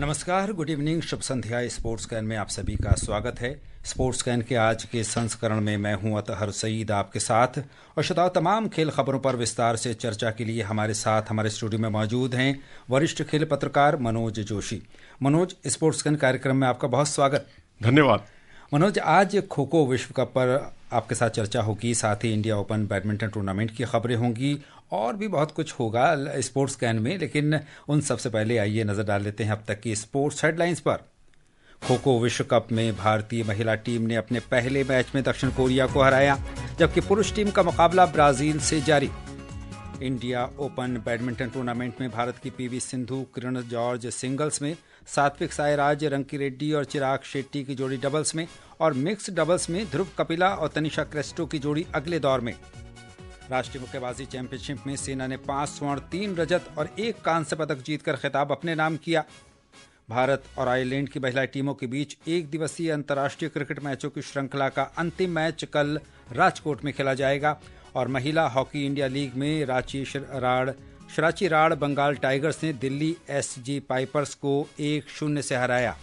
नमस्कार, good evening, Shubh Sandhya. Sports can में आप सभी का स्वागत है। स्पोर्ट्स कैन के आज के संस्करण में मैं हूं अतहर सईद आपके साथ, और श्रोताओं, तमाम खेल खबरों पर विस्तार से चर्चा के लिए हमारे साथ हमारे स्टूडियो में मौजूद हैं वरिष्ठ खेल पत्रकार मनोज जोशी। मनोज, स्पोर्ट्स कैन कार्यक्रम में आपका बहुत स्वागत। धन्यवाद। मनोज, आज खो खो विश्व कप पर आपके साथ चर्चा होगी, साथ ही इंडिया ओपन बैडमिंटन टूर्नामेंट की खबरें होंगी और भी बहुत कुछ होगा स्पोर्ट्स कैन में। लेकिन उन सबसे पहले आइए नजर डाल लेते हैं अब तक की स्पोर्ट्स हेडलाइंस पर। खो खो विश्व कप में भारतीय महिला टीम ने अपने पहले मैच में दक्षिण कोरिया को हराया, जबकि पुरुष टीम का मुकाबला ब्राजील से जारी। इंडिया ओपन बैडमिंटन टूर्नामेंट में भारत की पीवी सिंधु किरण जॉर्ज सिंगल्स में, सात्विक साईराज रंकी रेड्डी और चिराग शेट्टी की जोड़ी डबल्स में, और मिक्स्ड डबल्स में ध्रुव कपिला और तनिषा क्रेस्टो की जोड़ी अगले दौर में। राष्ट्रीय मुक्केबाजी चैंपियनशिप में सेना ने 5 स्वर्ण 3 रजत और 1 कांस्य पदक जीतकर खिताब अपने नाम किया। भारत और आयरलैंड की महिला टीमों के बीच एक दिवसीय अंतर्राष्ट्रीय क्रिकेट मैचों की श्रृंखला का अंतिम मैच कल राजकोट में खेला जाएगा। और महिला हॉकी इंडिया लीग में शराची राड़ बंगाल टाइगर्स ने दिल्ली एसजी पाइपर्स को 1-0 से हराया।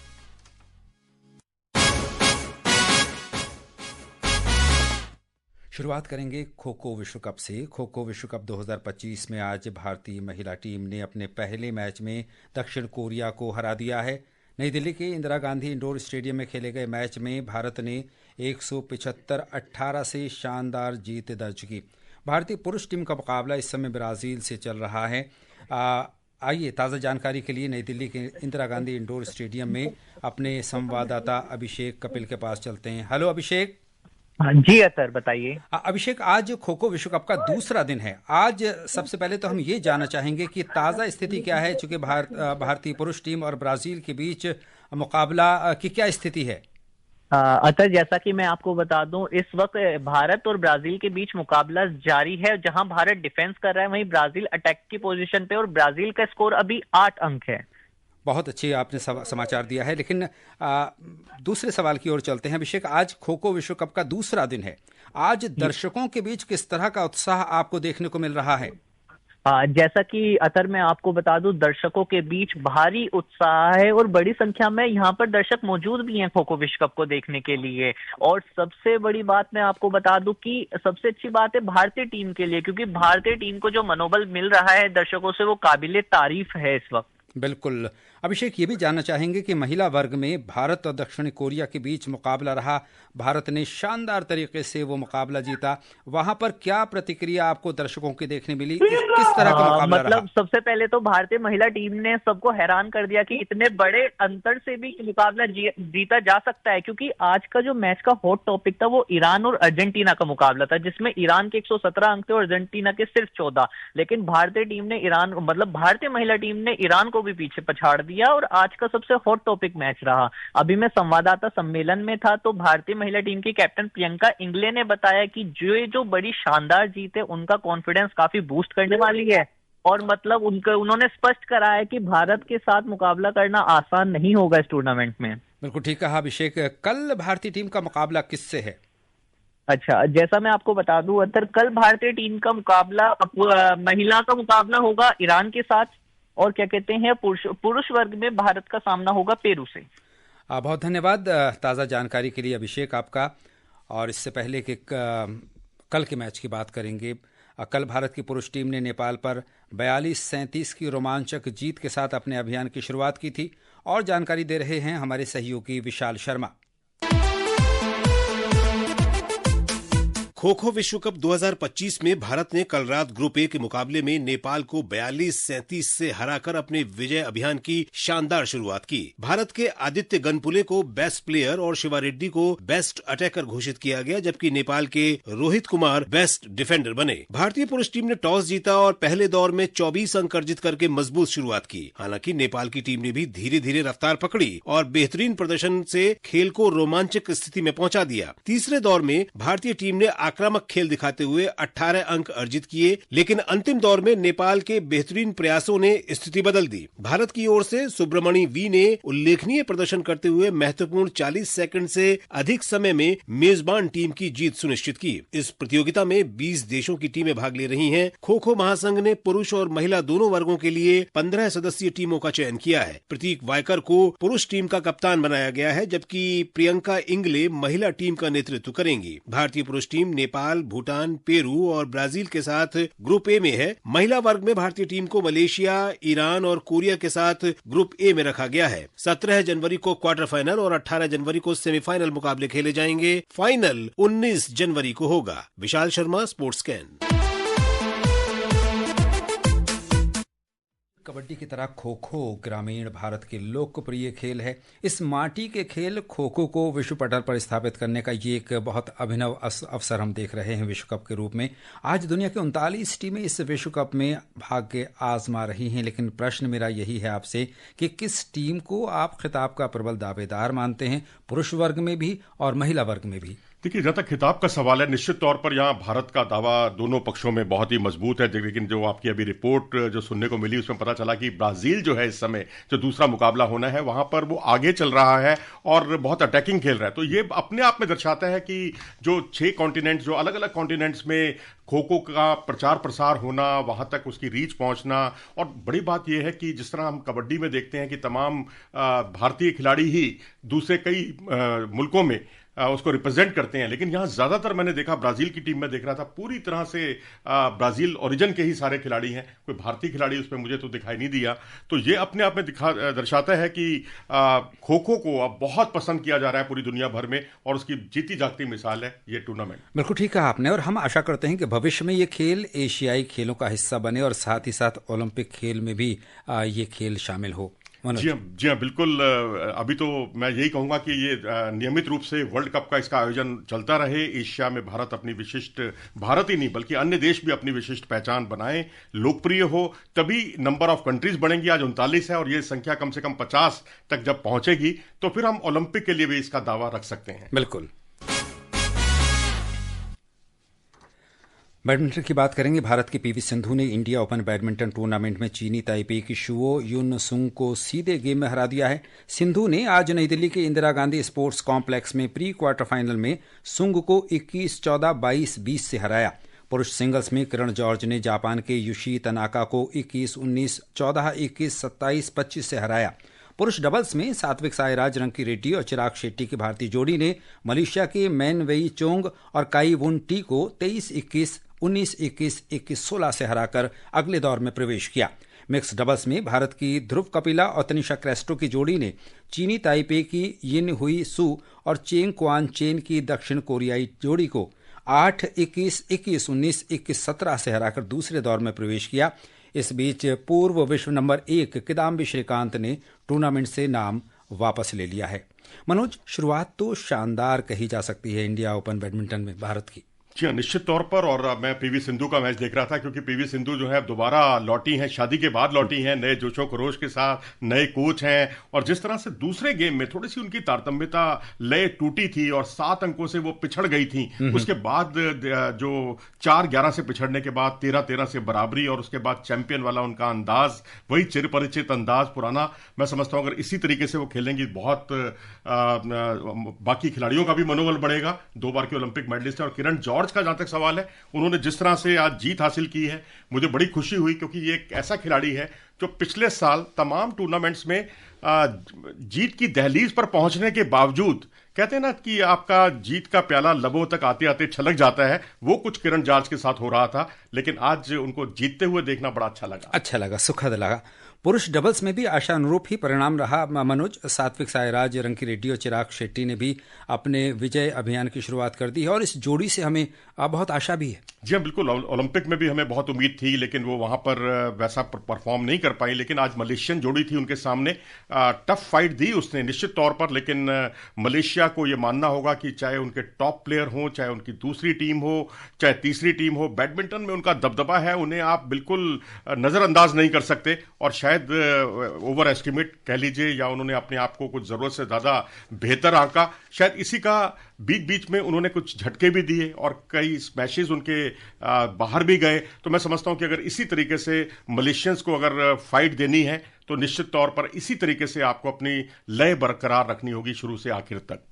शुरुआत करेंगे खो खो विश्व कप से। खो खो विश्व कप 2025 में आज भारतीय महिला टीम ने अपने पहले मैच में दक्षिण कोरिया को हरा दिया है। नई दिल्ली के इंदिरा गांधी इंडोर स्टेडियम में खेले गए मैच में भारत ने 175-18 से शानदार जीत दर्ज की। भारतीय पुरुष टीम का मुकाबला इस समय ब्राजील से चल रहा है। आइए ताज़ा जानकारी के लिए नई दिल्ली के इंदिरा गांधी इंडोर स्टेडियम में अपने संवाददाता अभिषेक कपिल के पास चलते हैं। हेलो अभिषेक। जी अतर, बताइए। अभिषेक, आज खो खो विश्व कप का दूसरा दिन है। आज सबसे पहले तो हम ये जानना चाहेंगे कि ताज़ा स्थिति क्या है, चूंकि भारतीय पुरुष टीम और ब्राजील के बीच मुकाबला की क्या स्थिति है? अतर, जैसा कि मैं आपको बता दूं, इस वक्त भारत और ब्राजील के बीच मुकाबला जारी है। जहां भारत डिफेंस कर रहा है, वहीं ब्राजील अटैक की पोजीशन पे, और ब्राजील का स्कोर अभी 8 अंक है। बहुत अच्छी आपने समाचार दिया है। लेकिन दूसरे सवाल की ओर चलते हैं अभिषेक। आज खो खो विश्व कप का दूसरा दिन है। आज दर्शकों के बीच किस तरह का उत्साह आपको देखने को मिल रहा है? जैसा कि अतर मैं आपको बता दूं, दर्शकों के बीच भारी उत्साह है और बड़ी संख्या में यहाँ पर दर्शक मौजूद भी हैं खो खो विश्व कप को देखने के लिए। और सबसे बड़ी बात मैं आपको बता दूं कि सबसे अच्छी बात है भारतीय टीम के लिए, क्योंकि भारतीय टीम को जो मनोबल मिल रहा है दर्शकों से, वो काबिले तारीफ है इस वक्त। बिल्कुल अभिषेक, ये भी जानना चाहेंगे कि महिला वर्ग में भारत और दक्षिण कोरिया के बीच मुकाबला रहा। भारत ने शानदार तरीके से वो मुकाबला जीता। वहां पर क्या प्रतिक्रिया आपको दर्शकों की देखने मिली? किस तरह का मुकाबला रहा? सबसे पहले तो भारतीय महिला टीम ने सबको हैरान कर दिया कि इतने बड़े अंतर से भी मुकाबला जीता जा सकता है। क्योंकि आज का जो मैच का हॉट टॉपिक था वो ईरान और अर्जेंटीना का मुकाबला था, जिसमें ईरान के 117 अंक थे और अर्जेंटीना के सिर्फ 14। लेकिन भारतीय महिला टीम ने ईरान को भी पीछे पछाड़ दिया और आज का सबसे हॉट टॉपिक मैच रहा। अभी मैं संवाददाता सम्मेलन में था तो भारतीय महिला टीम की कैप्टन प्रियंका इंगले ने बताया कि जो बड़ी शानदार जीत है उनका कॉन्फिडेंस काफी बूस्ट करने वाली है। और मतलब उन्होंने स्पष्ट करा है कि भारत के साथ मुकाबला करना आसान नहीं होगा इस टूर्नामेंट में। बिल्कुल ठीक कहा अभिषेक। कल भारतीय टीम का मुकाबला किससे है? अच्छा, जैसा मैं आपको बता दूं अतर, कल भारतीय टीम का मुकाबला महिला का मुकाबला होगा ईरान के साथ, और क्या कहते हैं पुरुष वर्ग में भारत का सामना होगा पेरू से। बहुत धन्यवाद ताज़ा जानकारी के लिए अभिषेक आपका। और इससे पहले कि कल के मैच की बात करेंगे, कल भारत की पुरुष टीम ने नेपाल पर 42-37 की रोमांचक जीत के साथ अपने अभियान की शुरुआत की थी। और जानकारी दे रहे हैं हमारे सहयोगी विशाल शर्मा। खो खो विश्व कप 2025 में भारत ने कल रात ग्रुप ए के मुकाबले में नेपाल को 42-37 से हराकर अपने विजय अभियान की शानदार शुरुआत की। भारत के आदित्य गनपुले को बेस्ट प्लेयर और शिवा रेड्डी को बेस्ट अटैकर घोषित किया गया, जबकि नेपाल के रोहित कुमार बेस्ट डिफेंडर बने। भारतीय पुरुष टीम ने टॉस जीता और पहले दौर में 24 अंक अर्जित करके मजबूत शुरुआत की। हालांकि नेपाल की टीम ने भी धीरे धीरे रफ्तार पकड़ी और बेहतरीन प्रदर्शन से खेल को रोमांचक स्थिति में पहुंचा दिया। तीसरे दौर में भारतीय टीम ने आक्रामक खेल दिखाते हुए 18 अंक अर्जित किए, लेकिन अंतिम दौर में नेपाल के बेहतरीन प्रयासों ने स्थिति बदल दी। भारत की ओर से सुब्रमणि वी ने उल्लेखनीय प्रदर्शन करते हुए महत्वपूर्ण 40 सेकंड से अधिक समय में मेजबान टीम की जीत सुनिश्चित की। इस प्रतियोगिता में 20 देशों की टीमें भाग ले रही हैं। खो खो महासंघ ने पुरुष और महिला दोनों वर्गों के लिए 15 सदस्यीय टीमों का चयन किया है। प्रतीक वायकर को पुरुष टीम का कप्तान बनाया गया है, जबकि प्रियंका इंगले महिला टीम का नेतृत्व करेंगी। भारतीय पुरुष टीम नेपाल, भूटान, पेरू और ब्राजील के साथ ग्रुप ए में है। महिला वर्ग में भारतीय टीम को मलेशिया, ईरान और कोरिया के साथ ग्रुप ए में रखा गया है। 17 जनवरी को क्वार्टर फाइनल और 18 जनवरी को सेमीफाइनल मुकाबले खेले जाएंगे। फाइनल 19 जनवरी को होगा। Vishal Sharma, sports scan. कबड्डी की तरह खो खो ग्रामीण भारत के लोकप्रिय खेल है। इस माटी के खेल खो खो को विश्व पटल पर स्थापित करने का ये एक बहुत अभिनव अवसर हम देख रहे हैं विश्व कप के रूप में। आज दुनिया के 39 टीमें इस विश्व कप में भाग्य आजमा रही हैं, लेकिन प्रश्न मेरा यही है आपसे कि किस टीम को आप खिताब का प्रबल दावेदार मानते हैं, पुरुष वर्ग में भी और महिला वर्ग में भी? देखिए, जहाँ तक खिताब का सवाल है, निश्चित तौर पर यहाँ भारत का दावा दोनों पक्षों में बहुत ही मजबूत है। लेकिन जो आपकी अभी रिपोर्ट जो सुनने को मिली उसमें पता चला कि ब्राजील जो है इस समय जो दूसरा मुकाबला होना है वहां पर वो आगे चल रहा है और बहुत अटैकिंग खेल रहा है। तो ये अपने आप में दर्शाता है कि जो 6 कॉन्टिनेंट्स, जो अलग अलग कॉन्टिनेंट्स में खो खो का प्रचार प्रसार होना, वहां तक उसकी रीच पहुंचना, और बड़ी बात यह है कि जिस तरह हम कबड्डी में देखते हैं कि तमाम भारतीय खिलाड़ी ही दूसरे कई मुल्कों में उसको रिप्रेजेंट करते हैं, लेकिन यहां ज्यादातर मैंने देखा ब्राजील की टीम में देख रहा था पूरी तरह से ब्राजील ओरिजिन के ही सारे खिलाड़ी हैं। कोई भारतीय खिलाड़ी उसमें मुझे तो दिखाई नहीं दिया। तो ये अपने आप में दर्शाता है कि खो खो को अब बहुत पसंद किया जा रहा है पूरी दुनिया भर में, और उसकी जीती जागती मिसाल है ये टूर्नामेंट। बिल्कुल ठीक कहा आपने, और हम आशा करते हैं कि भविष्य में ये खेल एशियाई खेलों का हिस्सा बने और साथ ही साथ ओलंपिक खेल में भी ये खेल शामिल हो। जी हाँ, बिल्कुल। अभी तो मैं यही कहूंगा कि ये नियमित रूप से वर्ल्ड कप का इसका आयोजन चलता रहे। एशिया में भारत अपनी विशिष्ट, भारत ही नहीं बल्कि अन्य देश भी अपनी विशिष्ट पहचान बनाएं, लोकप्रिय हो, तभी नंबर ऑफ कंट्रीज बढ़ेंगी। आज 39 है और ये संख्या कम से कम 50 तक जब पहुंचेगी तो फिर हम ओलंपिक के लिए भी इसका दावा रख सकते हैं। बिल्कुल। बैडमिंटन की बात करेंगे। भारत की पीवी सिंधु ने इंडिया ओपन बैडमिंटन टूर्नामेंट में चीनी ताइपे की शुओ युन सुंग को सीधे गेम में हरा दिया है। सिंधु ने आज नई दिल्ली के इंदिरा गांधी स्पोर्ट्स कॉम्प्लेक्स में प्री क्वार्टर फाइनल में सुंग को 21-14, 22-20 से हराया। पुरुष सिंगल्स में किरण जॉर्ज ने जापान के युशी तनाका को 21-19, 14-21, 27-25 से हराया। पुरुष डबल्स में सात्विक साईराज, रंकी रेड्डी और चिराग शेट्टी की भारतीय जोड़ी ने मलेशिया के मैन वेई चोंग और काई वुन टी को 23-21, 19-21, 21-16 से हराकर अगले दौर में प्रवेश किया। मिक्स डबल्स में भारत की ध्रुव कपिला और तनिषा क्रेस्टो की जोड़ी ने चीनी ताइपे की यिन हुई सू और चेंग क्वान चेन की दक्षिण कोरियाई जोड़ी को 8-21, 21-19, 21-17 से हराकर दूसरे दौर में प्रवेश किया। इस बीच पूर्व विश्व नंबर 1 किदाम्बी श्रीकांत ने टूर्नामेंट से नाम वापस ले लिया है। मनोज, शुरुआत तो शानदार कही जा सकती है इंडिया ओपन बैडमिंटन में भारत की। जी हाँ, निश्चित तौर पर। और मैं पीवी सिंधु का मैच देख रहा था क्योंकि पीवी सिंधु जो है दोबारा लौटी हैं, शादी के बाद लौटी हैं, नए जोशो खरोश के साथ, नए कोच हैं, और जिस तरह से दूसरे गेम में थोड़ी सी उनकी तारतम्यता लय टूटी थी और 7 अंकों से वो पिछड़ गई थी। उसके बाद जो 4-11 से पिछड़ने के बाद 13-13 से बराबरी, और उसके बाद चैंपियन वाला उनका अंदाज, वही चिरपरिचित अंदाज पुराना, मैं समझता हूं अगर इसी तरीके से वो खेलेंगी बहुत बाकी खिलाड़ियों का भी मनोबल बढ़ेगा। 2 बार के ओलंपिक मेडलिस्ट है। और किरण जॉर्ज का जहां तक सवाल है, उन्होंने जिस तरह से आज जीत हासिल की है मुझे बड़ी खुशी हुई, क्योंकि ये एक ऐसा खिलाड़ी है जो पिछले साल तमाम टूर्नामेंट्स में जीत की दहलीज पर पहुंचने के बावजूद, कहते हैं ना कि आपका जीत का प्याला लबों तक आते आते छलक जाता है, वो कुछ किरण जॉर्ज के साथ हो रहा था। लेकिन आज उनको जीतते हुए देखना बड़ा अच्छा लगा, सुखद लगा। पुरुष डबल्स में भी आशा अनुरूप ही परिणाम रहा मनोज। सात्विक साईराज, रंकी रेड्डी और चिराग शेट्टी ने भी अपने विजय अभियान की शुरुआत कर दी है और इस जोड़ी से हमें बहुत आशा भी है। जी हाँ, बिल्कुल। ओलंपिक में भी हमें बहुत उम्मीद थी, लेकिन वो वहां पर वैसा परफॉर्म नहीं कर पाई। लेकिन आज मलेशियन जोड़ी थी उनके सामने, टफ फाइट दी उसने निश्चित तौर पर। लेकिन मलेशिया को ये मानना होगा कि चाहे उनके टॉप प्लेयर हो, चाहे उनकी दूसरी टीम हो, चाहे तीसरी टीम हो, बैडमिंटन में उनका दबदबा है, उन्हें आप बिल्कुल नजरअंदाज नहीं कर सकते। और शायद ओवर एस्टिमेट कह लीजिए, या उन्होंने अपने आप को कुछ जरूरत से ज्यादा बेहतर आंका। शायद इसी का बीच बीच में उन्होंने कुछ झटके भी दिए और कई स्मैशेस उनके बाहर भी गए। तो मैं समझता हूं कि अगर इसी तरीके से मलेशियंस को अगर फाइट देनी है तो निश्चित तौर पर इसी तरीके से आपको अपनी लय बरकरार रखनी होगी शुरू से आखिर तक।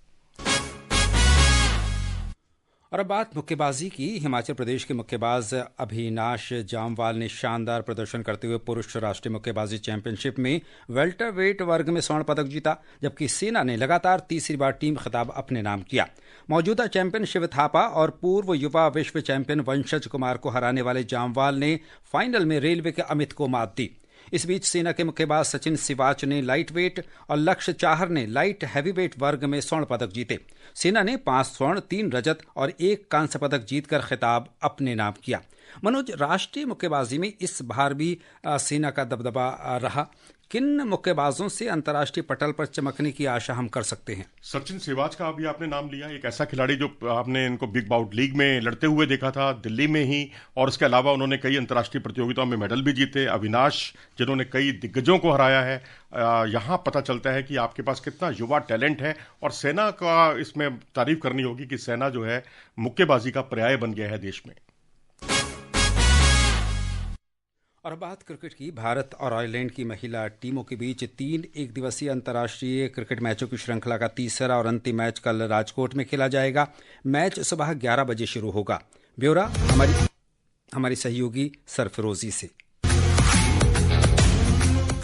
और अब बात मुक्केबाजी की। हिमाचल प्रदेश के मुक्केबाज अभिनाश जामवाल ने शानदार प्रदर्शन करते हुए पुरुष राष्ट्रीय मुक्केबाजी चैंपियनशिप में वेल्टर वेट वर्ग में स्वर्ण पदक जीता, जबकि सेना ने लगातार तीसरी बार टीम खिताब अपने नाम किया। मौजूदा चैंपियन शिव थापा और पूर्व युवा विश्व चैंपियन वंशज कुमार को हराने वाले जामवाल ने फाइनल में रेलवे के अमित को मात दी। इस बीच सेना के मुक्केबाज सचिन सिवाच ने लाइट वेट और लक्ष्य चाहर ने लाइट हैवीवेट वर्ग में स्वर्ण पदक जीते। सेना ने 5 स्वर्ण, 3 रजत और 1 कांस्य पदक जीतकर खिताब अपने नाम किया। मनोज, राष्ट्रीय मुक्केबाजी में इस बार भी सेना का दबदबा रहा। किन मुक्केबाजों से अंतर्राष्ट्रीय पटल पर चमकने की आशा हम कर सकते हैं? सचिन सिवाच का अभी आपने नाम लिया, एक ऐसा खिलाड़ी जो आपने इनको बिग बाउट लीग में लड़ते हुए देखा था दिल्ली में ही, और उसके अलावा उन्होंने कई अंतर्राष्ट्रीय प्रतियोगिताओं में मेडल भी जीते। अविनाश, जिन्होंने कई दिग्गजों को हराया है। यहाँ पता चलता है कि आपके पास कितना युवा टैलेंट है। और सेना का इसमें तारीफ करनी होगी कि सेना जो है मुक्केबाजी का पर्याय बन गया है देश में। और बात क्रिकेट की। भारत और आयरलैंड की महिला टीमों के बीच 3 एक दिवसीय अंतर्राष्ट्रीय क्रिकेट मैचों की श्रृंखला का तीसरा और अंतिम मैच कल राजकोट में खेला जाएगा। मैच सुबह 11 बजे शुरू होगा। ब्यौरा हमारी सहयोगी सरफरोजी से।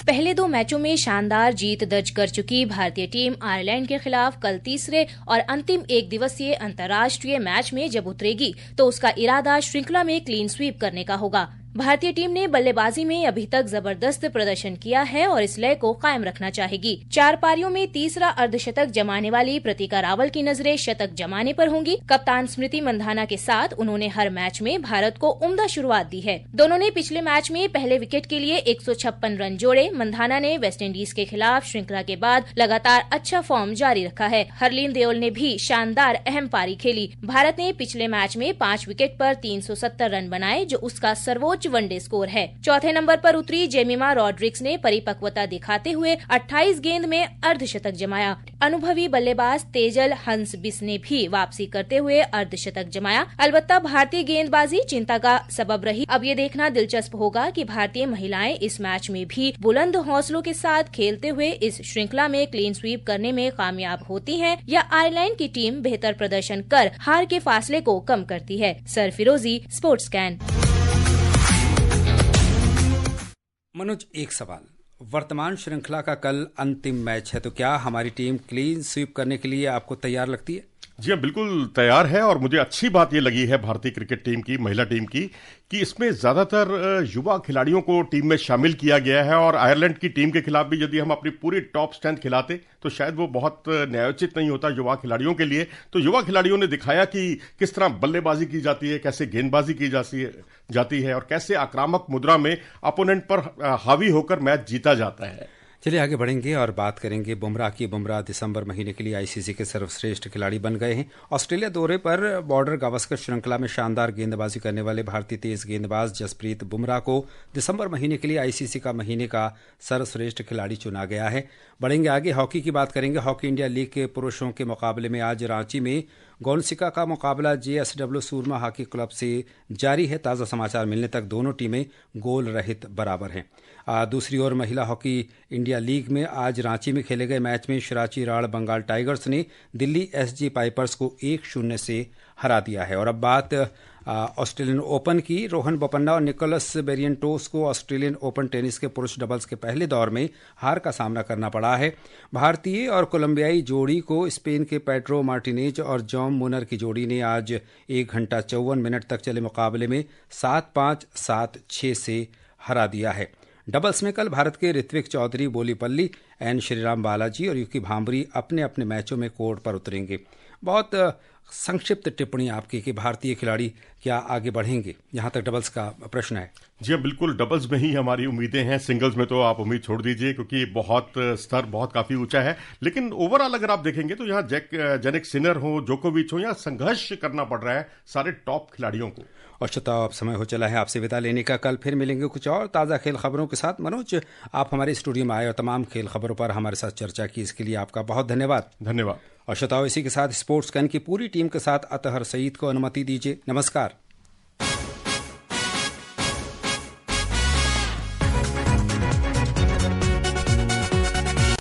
पहले 2 मैचों में शानदार जीत दर्ज कर चुकी भारतीय टीम आयरलैंड के खिलाफ कल तीसरे और अंतिम एक दिवसीय अंतर्राष्ट्रीय मैच में जब उतरेगी तो उसका इरादा श्रृंखला में क्लीन स्वीप करने का होगा। भारतीय टीम ने बल्लेबाजी में अभी तक जबरदस्त प्रदर्शन किया है और इस लय को कायम रखना चाहेगी। 4 पारियों में तीसरा अर्धशतक जमाने वाली प्रतिका रावल की नजरें शतक जमाने पर होंगी। कप्तान स्मृति मंधाना के साथ उन्होंने हर मैच में भारत को उम्दा शुरुआत दी है। दोनों ने पिछले मैच में पहले विकेट के लिए 156 रन जोड़े। मंधाना ने वेस्टइंडीज के खिलाफ श्रृंखला के बाद लगातार अच्छा फॉर्म जारी रखा है। हरलीन देओल ने भी शानदार अहम पारी खेली। भारत ने पिछले मैच में 5 विकेट पर 370 रन बनाए, जो उसका सर्वोच्च वनडे स्कोर है। चौथे नंबर पर उतरी जेमिमा रॉड्रिक्स ने परिपक्वता दिखाते हुए 28 गेंद में अर्धशतक जमाया। अनुभवी बल्लेबाज तेजल हंसबिस ने भी वापसी करते हुए अर्धशतक जमाया। अलबत्ता भारतीय गेंदबाजी चिंता का सबब रही। अब ये देखना दिलचस्प होगा कि भारतीय महिलाएं इस मैच में भी बुलंद हौसलों के साथ खेलते हुए इस श्रृंखला में क्लीन स्वीप करने में कामयाब होती हैं या आयरलैंड की टीम बेहतर प्रदर्शन कर हार के फासले को कम करती है। सरफिरोजी, स्पोर्ट्स कैन। मनोज, एक सवाल। वर्तमान श्रृंखला का कल अंतिम मैच है, तो क्या हमारी टीम क्लीन स्वीप करने के लिए आपको तैयार लगती है? जी हाँ, बिल्कुल तैयार है। और मुझे अच्छी बात ये लगी है भारतीय क्रिकेट टीम की, महिला टीम की, कि इसमें ज्यादातर युवा खिलाड़ियों को टीम में शामिल किया गया है। और आयरलैंड की टीम के खिलाफ भी यदि हम अपनी पूरी टॉप स्ट्रेंथ खिलाते तो शायद वो बहुत न्यायोचित नहीं होता युवा खिलाड़ियों के लिए। तो युवा खिलाड़ियों ने दिखाया कि किस तरह बल्लेबाजी की जाती है, कैसे गेंदबाजी की जाती है और कैसे आक्रामक मुद्रा में अपोनेंट पर हावी होकर मैच जीता जाता है। चलिए आगे बढ़ेंगे और बात करेंगे बुमराह की। बुमराह दिसंबर महीने के लिए आईसीसी के सर्वश्रेष्ठ खिलाड़ी बन गए हैं। ऑस्ट्रेलिया दौरे पर बॉर्डर गावस्कर श्रृंखला में शानदार गेंदबाजी करने वाले भारतीय तेज गेंदबाज जसप्रीत बुमराह को दिसंबर महीने के लिए आईसीसी का महीने का सर्वश्रेष्ठ खिलाड़ी चुना गया है। बढ़ेंगे आगे, हॉकी की बात करेंगे। हॉकी इंडिया लीग के पुरुषों के मुकाबले में आज रांची में गोलसिका का मुकाबला जेएसडब्ल्यू सूरमा हॉकी क्लब से जारी है। ताज़ा समाचार मिलने तक दोनों टीमें गोल रहित बराबर हैं। दूसरी ओर महिला हॉकी इंडिया लीग में आज रांची में खेले गए मैच में शिराची राड़ बंगाल टाइगर्स ने दिल्ली एसजी पाइपर्स को 1-0 से हरा दिया है। और अब बात ऑस्ट्रेलियन ओपन की। रोहन बोपन्ना और निकोलस बेरियंटोस को ऑस्ट्रेलियन ओपन टेनिस के पुरुष डबल्स के पहले दौर में हार का सामना करना पड़ा है। भारतीय और कोलंबियाई जोड़ी को स्पेन के पेड्रो मार्टिनेज और जॉन मुनर की जोड़ी ने आज 1 घंटा 54 मिनट तक चले मुकाबले में 7-5, 7-6 से हरा दिया है। डबल्स में कल भारत के ऋत्विक चौधरी, बोलीपल्ली, एन श्रीराम बालाजी और यूकी भांबरी अपने अपने मैचों में कोर्ट पर उतरेंगे। बहुत संक्षिप्त टिप्पणी आपकी कि भारतीय खिलाड़ी क्या आगे बढ़ेंगे, यहाँ तक डबल्स का प्रश्न है। जी हाँ, बिल्कुल डबल्स में ही हमारी उम्मीदें हैं। सिंगल्स में तो आप उम्मीद छोड़ दीजिए क्योंकि बहुत स्तर बहुत काफी ऊंचा है। लेकिन ओवरऑल अगर आप देखेंगे तो यहाँ जेनिक सिनर हो, जोकोविच हो, यहाँ संघर्ष करना पड़ रहा है सारे टॉप खिलाड़ियों को। और श्रोताओ, अब समय हो चला है आपसे विदा लेने का। कल फिर मिलेंगे कुछ और ताज़ा खेल खबरों के साथ। मनोज, आप हमारे स्टूडियो में आए और तमाम खेल खबरों पर हमारे साथ चर्चा की, इसके लिए आपका बहुत धन्यवाद। धन्यवाद। और श्रोताओ, इसी के साथ स्पोर्ट्स कैन की पूरी टीम के साथ अतहर सईद को अनुमति दीजिए। नमस्कार।